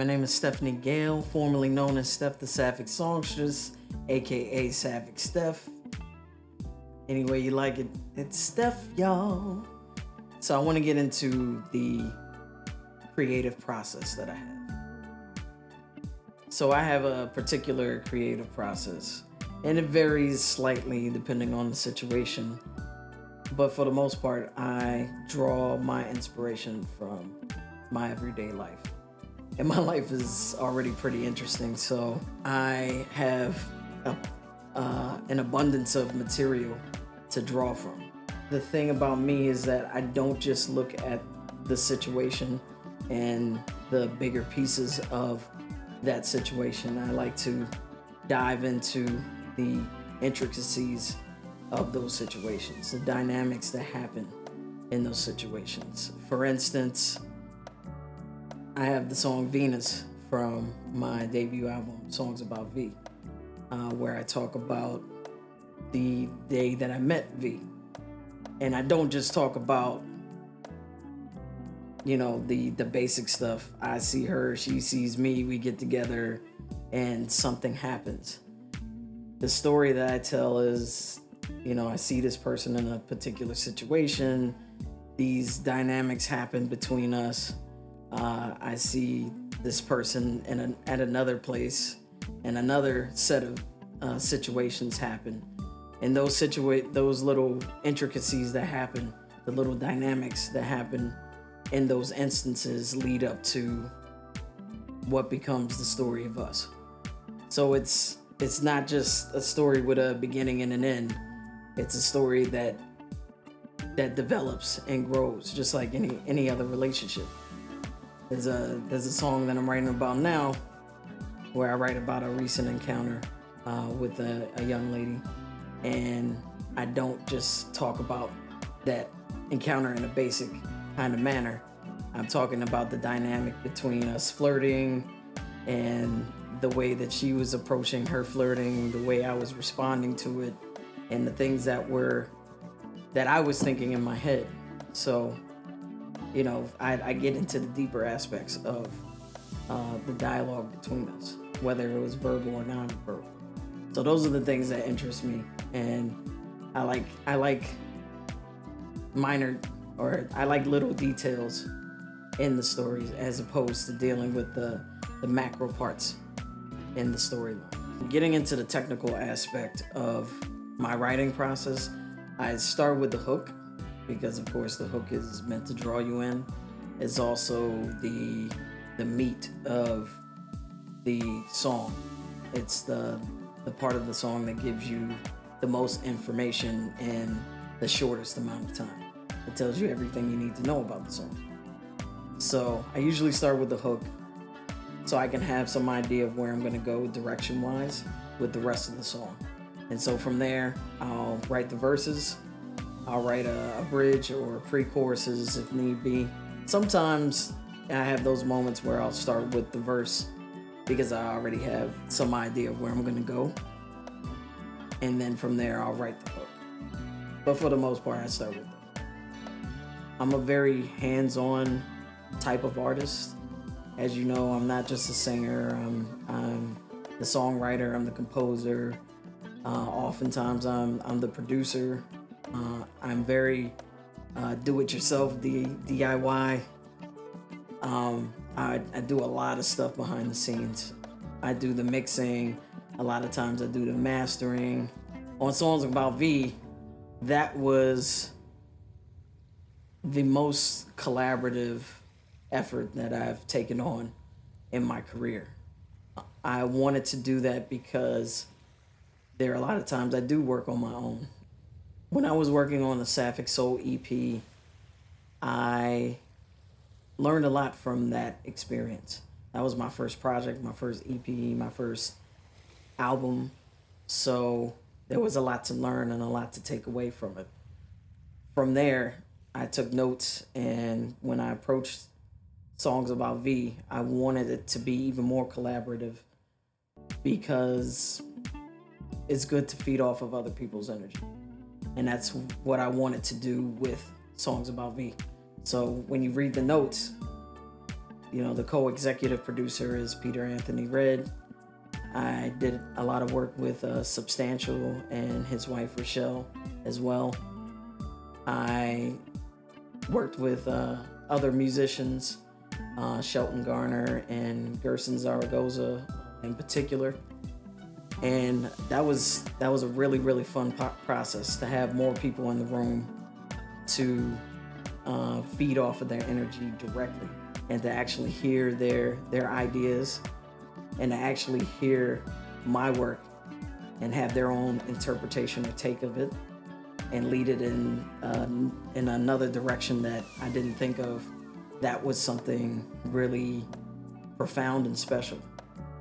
my name is Stephanie Gayle, formerly known as Steph the Sapphic Songstress, aka Sapphic Steph. Any way you like it, it's Steph, y'all. So I want to get into the creative process that I have. So I have a particular creative process, and it varies slightly depending on the situation. But for the most part, I draw my inspiration from my everyday life. And my life is already pretty interesting, so I have an abundance of material to draw from. The thing about me is that I don't just look at the situation and the bigger pieces of that situation. I like to dive into the intricacies of those situations, the dynamics that happen in those situations. For instance, I have the song Venus from my debut album, Songs About V, where I talk about the day that I met V. And I don't just talk about, the basic stuff. I see her, she sees me, we get together, and something happens. The story that I tell is, I see this person in a particular situation. These dynamics happen between us. I see this person at another place, and another set of situations happen. And those little intricacies that happen, the little dynamics that happen in those instances lead up to what becomes the story of us. So it's not just a story with a beginning and an end. It's a story that develops and grows, just like any other relationship. There's a song that I'm writing about now where I write about a recent encounter with a young lady. And I don't just talk about that encounter in a basic kind of manner. I'm talking about the dynamic between us flirting and the way that she was approaching her flirting, the way I was responding to it, and the things that I was thinking in my head. So, I get into the deeper aspects of the dialogue between us, whether it was verbal or non-verbal. So those are the things that interest me, and I like little details in the stories as opposed to dealing with the macro parts in the storyline. Getting into the technical aspect of my writing process, I start with the hook, because of course the hook is meant to draw you in. It's also the meat of the song. It's the part of the song that gives you the most information in the shortest amount of time. It tells you everything you need to know about the song. So I usually start with the hook so I can have some idea of where I'm going to go direction-wise with the rest of the song. And so from there, I'll write the verses. I'll write a bridge or pre-choruses if need be. Sometimes I have those moments where I'll start with the verse because I already have some idea of where I'm going to go. And then from there, I'll write the hook. But for the most part, I start with the hook. I'm a very hands-on type of artist. As you know, I'm not just a singer. I'm the songwriter. I'm the composer. Oftentimes, I'm the producer. I'm very do-it-yourself, DIY. I do a lot of stuff behind the scenes. I do the mixing. A lot of times I do the mastering. On Songs About V, that was the most collaborative effort that I've taken on in my career. I wanted to do that because there are a lot of times I do work on my own. When I was working on the Sapphic Soul EP, I learned a lot from that experience. That was my first project, my first EP, my first album. So there was a lot to learn and a lot to take away from it. From there, I took notes, and when I approached Songs About V, I wanted it to be even more collaborative because it's good to feed off of other people's energy. And that's what I wanted to do with Songs About V. So when you read the notes, The co-executive producer is Peter Anthony Red. I did a lot of work with Substantial and his wife Rochelle as well. I worked with other musicians, Shelton Garner and Gerson Zaragoza in particular. And that was a really, really fun process to have more people in the room to feed off of their energy directly and to actually hear their ideas and to actually hear my work and have their own interpretation or take of it and lead it in another direction that I didn't think of. That was something really profound and special.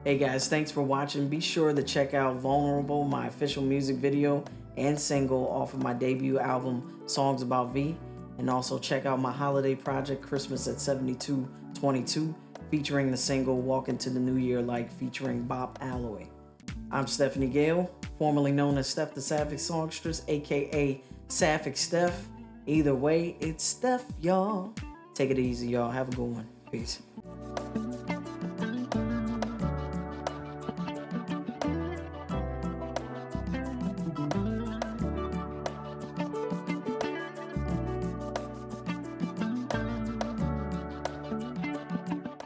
Hey guys, thanks for watching. Be sure to check out Vulnerable, my official music video and single off of my debut album, Songs About V. And also check out my holiday project, Christmas at 7222, featuring the single Walk Into the New Year Like, featuring Bob Alloy. I'm Stephanie Gayle, formerly known as Steph the Sapphic Songstress, aka Sapphic Steph. Either way, it's Steph, y'all. Take it easy, y'all. Have a good one. Peace.